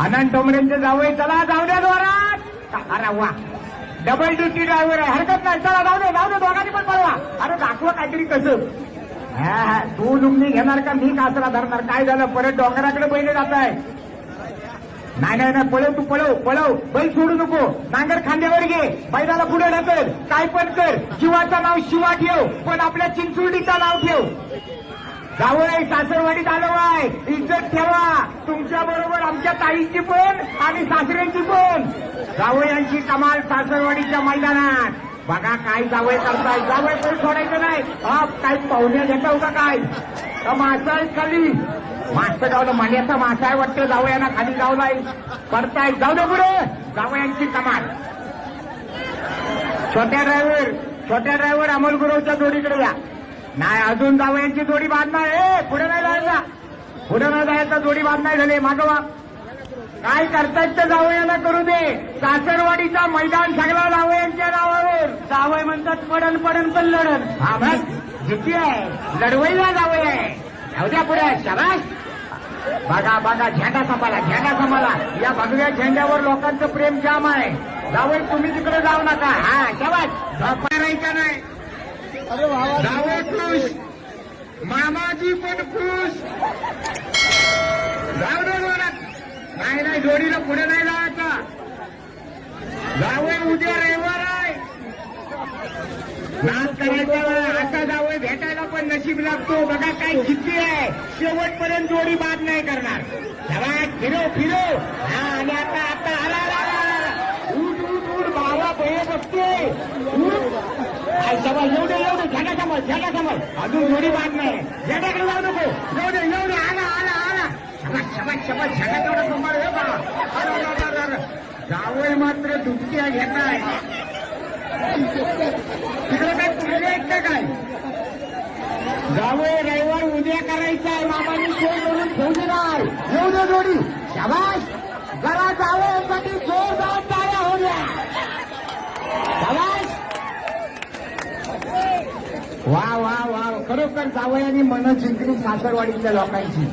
आनंद टोमरेंचे जावई चला जाऊ द्या जोरात. अरे वा डबल ड्युटी ड्रायव्हर आहे हरकत नाही चला जाऊ दे दोघांनी पण पळवा. अरे दाखवा काहीतरी कसं. तू लुंगणी घेणार का मी कासरा धरणार. काय झालं परत डोंगराकडे पहिले जात आहे. नाही पळव तू पळव बैल सोडू नको. नांगर खांद्यावर घे बैलाला पुढे ढकल. काय पण कर शिवाचं नाव शिवा ठेव पण आपल्या चिंचुर्डीचं नाव ठेव. जावई सासरवाडीत आलो आहे इज्जत ठेवा. तुमच्या बरोबर आमच्या ताईची पण आणि सासऱ्यांची पण. जावयांची कमाल सासरवाडीच्या मैदानात. बघा काय जावई करताय. जावई पण सोडायचं नाही. काय पाहुण्या घेताव का काय मासा आहे खाली. मास्तर गावला मान्याचा मासा आहे वाटतं. जावयांना खाली लावलाय पडताय. जाऊ दे पुढे जावयांची कमाल. छोट्या ड्रायव्हर अमोल गुरवच्या जोडीकडे या. नाही अजून जावयांची जोडी बाद नाही. पुढे नाही जायचा जोडी बाद नाही झाली. मागवा काय करतायत ते जावयांना करू दे. सासरवाडीचा मैदान सगळा जावयांच्या नावावर. जावय म्हणतात पडन पण लढन. हा बस जिती आहे लढवईला जावई आहे. जाऊ द्या पुढे शाबास. बघा झेंडा सांभाळा. या भगव्या झेंड्यावर लोकांचं प्रेम जाम आहे. जावई तुम्ही तिकडे जाऊ नका. हा शाबास झोपायचा नाही. जावई खुश मामाजी पण खुश. जाऊ दे जोरात. नाही जोडीला पुढे नाही जायचा. जावई उद्या रविवार आहे. नाच करायचा असा जावई भेटायला पण नशीब लागतो. बघा काय जिद्दी आहे. शेवटपर्यंत जोडी बाद नाही करणार. फिरो आणि आता आला उठ बाबा भय बघते. एवढे झेंडा सांभाळ. अजून जोडी बाद नाही. झेंड्याकडे जाऊ नको. एवढे आला शबाश झेंडा तेवढा सांभाळ. जावई मात्र दुपट्या घेताय. तिकडे काय पुढे ऐकतं काय. जावई रविवार उद्या करायचा आहे. मामानी सोय करून ठेवू देणार. येऊ दे जोडी शाबाश. जरा जावयासाठी जोरदार टाळ्या होऊ द्या. शाबाश. वा खरोखर जावयानी मन जिंकली सासरवाडीच्या लोकांची.